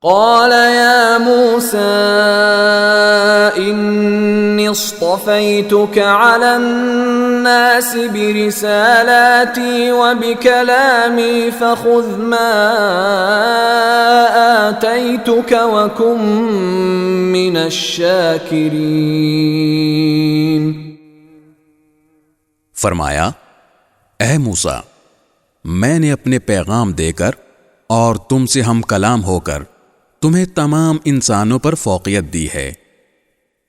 قال يا موسى إني اصطفيتك على الناس برسالاتي وبكلامي فخذ ما آتيتك وكن من الشاكرين۔ فرمایا اے موسیٰ، میں نے اپنے پیغام دے کر اور تم سے ہم کلام ہو کر تمہیں تمام انسانوں پر فوقیت دی ہے،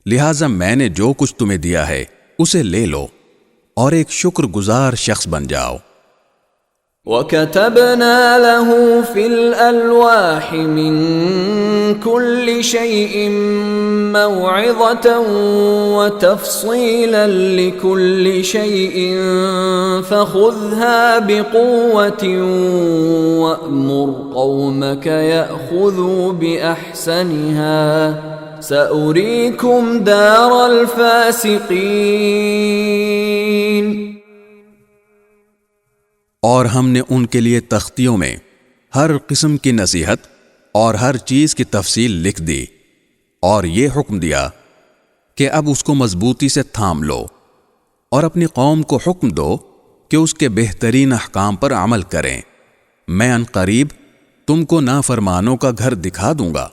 لہٰذا میں نے جو کچھ تمہیں دیا ہے اسے لے لو اور ایک شکر گزار شخص بن جاؤ۔ وَكَتَبْنَا لَهُ فِي الْأَلْوَاحِ مِنْ كُلِّ شَيْءٍ مَوْعِظَةً وَتَفْصِيلًا لِكُلِّ شَيْءٍ فَخُذْهَا بِقُوَّةٍ وَأْمُرْ قَوْمَكَ يَأْخُذُوا بِأَحْسَنِهَا سَأُرِيكُمْ دَارَ الْفَاسِقِينَ۔ اور ہم نے ان کے لیے تختیوں میں ہر قسم کی نصیحت اور ہر چیز کی تفصیل لکھ دی، اور یہ حکم دیا کہ اب اس کو مضبوطی سے تھام لو اور اپنی قوم کو حکم دو کہ اس کے بہترین احکام پر عمل کریں، میں عنقریب تم کو نافرمانوں کا گھر دکھا دوں گا۔